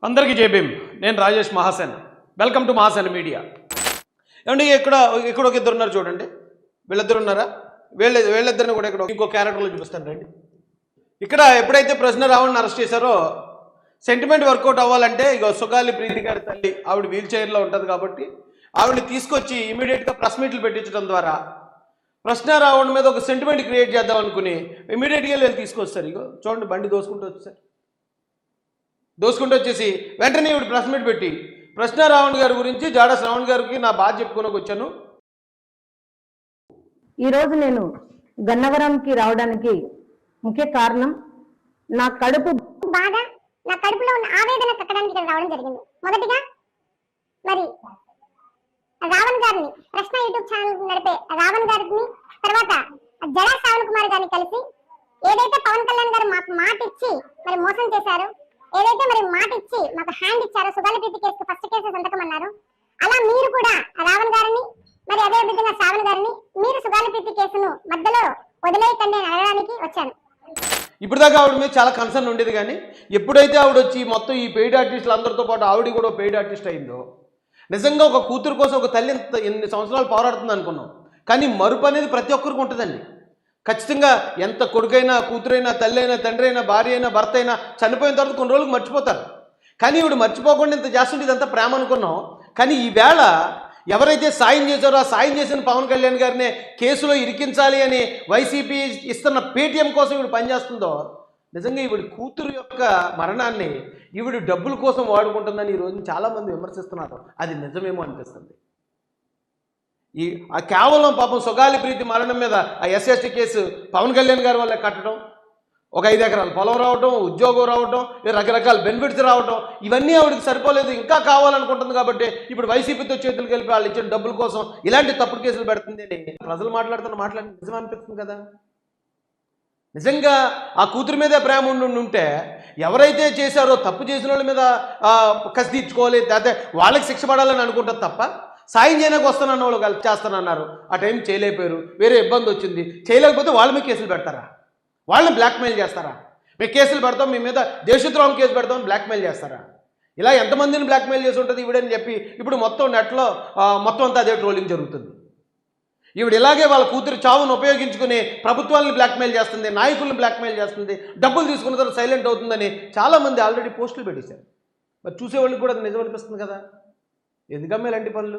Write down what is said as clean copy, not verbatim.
అందరికీ జై భీమ్. నేను Rajesh Mahasen. Welcome to Mahasen media. ఏమండి ఇక్కడ ఒక ఇద్దరు ఉన్నారు చూడండి. వీళ్ళిద్దరు ఉన్నారా? వీళ్ళిద్దరిని కూడా ఇక్కడ ఇంకో క్యారెక్టర్లో చూపిస్తాను రండి. ఇక్కడ ఎప్పుడైతే ప్రశ్న రావణ్ని అరెస్ట్ చేశారో సెంటిమెంట్ వర్కౌట్ అవ్వాలంటే ఇక సుగాలి ప్రీతి గారి తల్లి ఆవిడ వీల్ చైర్లో ఉంటుంది కాబట్టి ఆవిడని తీసుకొచ్చి ఇమీడియట్గా ప్రెస్ మీట్లు పెట్టించడం ద్వారా ప్రశ్న రావణ్ మీద ఒక సెంటిమెంట్ క్రియేట్ చేద్దాం అనుకుని ఇమీడియట్గా వీళ్ళు తీసుకొస్తారు. ఇగో చూడండి, బండి దోసుకుంటూ వచ్చేసి వెంటనే ఇవి ప్రెస్ మీట్ పెట్టి ప్రశ్న రావణ్ గారి గురించి జాడ శ్రావణ్ గారికి నా బాధ చెప్పుకోనకు వచ్చాను. ఈరోజు నేను గన్నవరంకి రావడానికి ముఖ్య కారణం నా కడుపు బాధ, నా కడుపులో ఉన్న ఆవేదన కక్కడానికి ఇక్కడ రావడం జరిగింది. మొదటిగా మరి రావణ్ గారిని, ప్రశ్న యూట్యూబ్ ఛానల్ నడిపే రావణ్ గారిని, తర్వాత జడా శ్రావణ్ కుమార్ గారిని కలిసి ఏదైతే పవన్ కళ్యాణ్ గారు మాకు మాట ఇచ్చి మరి మోసం చేశారు, ఏదైతే మరి మాట ఇచ్చి మాకు హ్యాండ్ ఇచ్చారో సుగాలి ప్రీతి కేసు ఫస్ట్ కేసు సంతకం అన్నారు, అలా మీరు కూడా రావణ్ గారిని మరి అదే విధంగా శ్రావణ్ గారిని మీరు సుగాలి ప్రీతి కేసును మధ్యలో వదిలేయకండి అని అడగడానికి వచ్చాను. ఇప్పుడు దాకా ఆవిడ మీద చాలా కన్సర్న్ ఉండేది, కానీ ఎప్పుడైతే ఆవిడ వచ్చి మొత్తం ఈ పెయిడ్ ఆర్టిస్టులు అందరితో పాటు ఆవిడ కూడా పెయిడ్ ఆర్టిస్ట్ అయిందో, నిజంగా ఒక కూతురు కోసం ఒక తల్లి ఎన్ని సంవత్సరాలు పోరాడుతుంది అనుకున్నాం. కానీ మరుపు అనేది ప్రతి ఒక్కరికి ఉంటుందండి. ఖచ్చితంగా ఎంత కొడుకైనా, కూతురైనా, తల్లి అయినా, తండ్రి అయినా, భార్య అయినా, భర్త అయినా చనిపోయిన తర్వాత కొన్ని రోజులకు మర్చిపోతారు. కానీ ఇవిడు మర్చిపోకుండా ఇంత చేస్తుంటే ఇదంతా ప్రేమ అనుకున్నాం. కానీ ఈవేళ ఎవరైతే సాయం చేశారో ఆ సాయం చేసిన పవన్ కళ్యాణ్ గారినే కేసులో ఇరికించాలి అని వైసీపీ ఇస్తున్న పేటీఎం కోసం ఇవిడు పనిచేస్తుందో, నిజంగా ఈవిడి కూతురు యొక్క మరణాన్ని ఈవిడు డబ్బుల కోసం వాడుకుంటుందని ఈరోజు చాలామంది విమర్శిస్తున్నారు. అది నిజమేమో అనిపిస్తుంది. కేవలం పాపం సుగాలి ప్రీతి మరణం మీద ఆ ఎస్ఎస్టీ కేసు పవన్ కళ్యాణ్ గారి వల్ల కట్టడం, ఒక 5 ఎకరాల పొలం రావటం, ఉద్యోగం రావటం, రకరకాల బెనిఫిట్స్ రావటం, ఇవన్నీ ఆవిడకి సరిపోలేదు, ఇంకా కావాలనుకుంటుంది. కాబట్టి ఇప్పుడు వైసీపీతో చేతులు కలిపి వాళ్ళు ఇచ్చిన డబ్బుల కోసం ఇలాంటి తప్పుడు కేసులు పెడుతుంది అని ప్రజలు మాట్లాడి నిజం అనిపిస్తుంది కదా. నిజంగా ఆ కూతురు మీదే ప్రేమ ఉంటే ఎవరైతే చేశారో తప్పు చేసిన వాళ్ళ మీద కసి తీర్చుకోవాలి, లేకపోతే వాళ్ళకి శిక్ష పడాలని అనుకుంటారు తప్ప సాయం చేయడానికి వస్తానన్న వాళ్ళు కలిసి చేస్తానన్నారు. ఆ టైం చేయలేకపోయారు, వేరే ఇబ్బంది వచ్చింది, చేయలేకపోతే వాళ్ళ మీద కేసులు పెడతారా? వాళ్ళని బ్లాక్మెయిల్ చేస్తారా? మేము కేసులు పెడతాం, మీ మీద దేశద్రోహం కేసు పెడతామని బ్లాక్మెయిల్ చేస్తారా? ఇలా ఎంతమందిని బ్లాక్మెయిల్ చేసి ఉంటుంది ఈవిడని చెప్పి ఇప్పుడు మొత్తం నెట్లో మొత్తం అంతా అదే ట్రోలింగ్ జరుగుతుంది. ఈవిడ ఇలాగే వాళ్ళ కూతురు చావును ఉపయోగించుకుని ప్రభుత్వాలను బ్లాక్మెయిల్ చేస్తుంది, నాయకులను బ్లాక్మెయిల్ చేస్తుంది, డబ్బులు తీసుకున్న తర్వాత సైలెంట్ అవుతుందని చాలామంది ఆల్రెడీ పోస్టులు పెట్టేశారు. మరి చూసేవాళ్ళకి కూడా అది నిజం అనిపిస్తుంది కదా. ఎందుకమ్మా ఇలాంటి పనులు?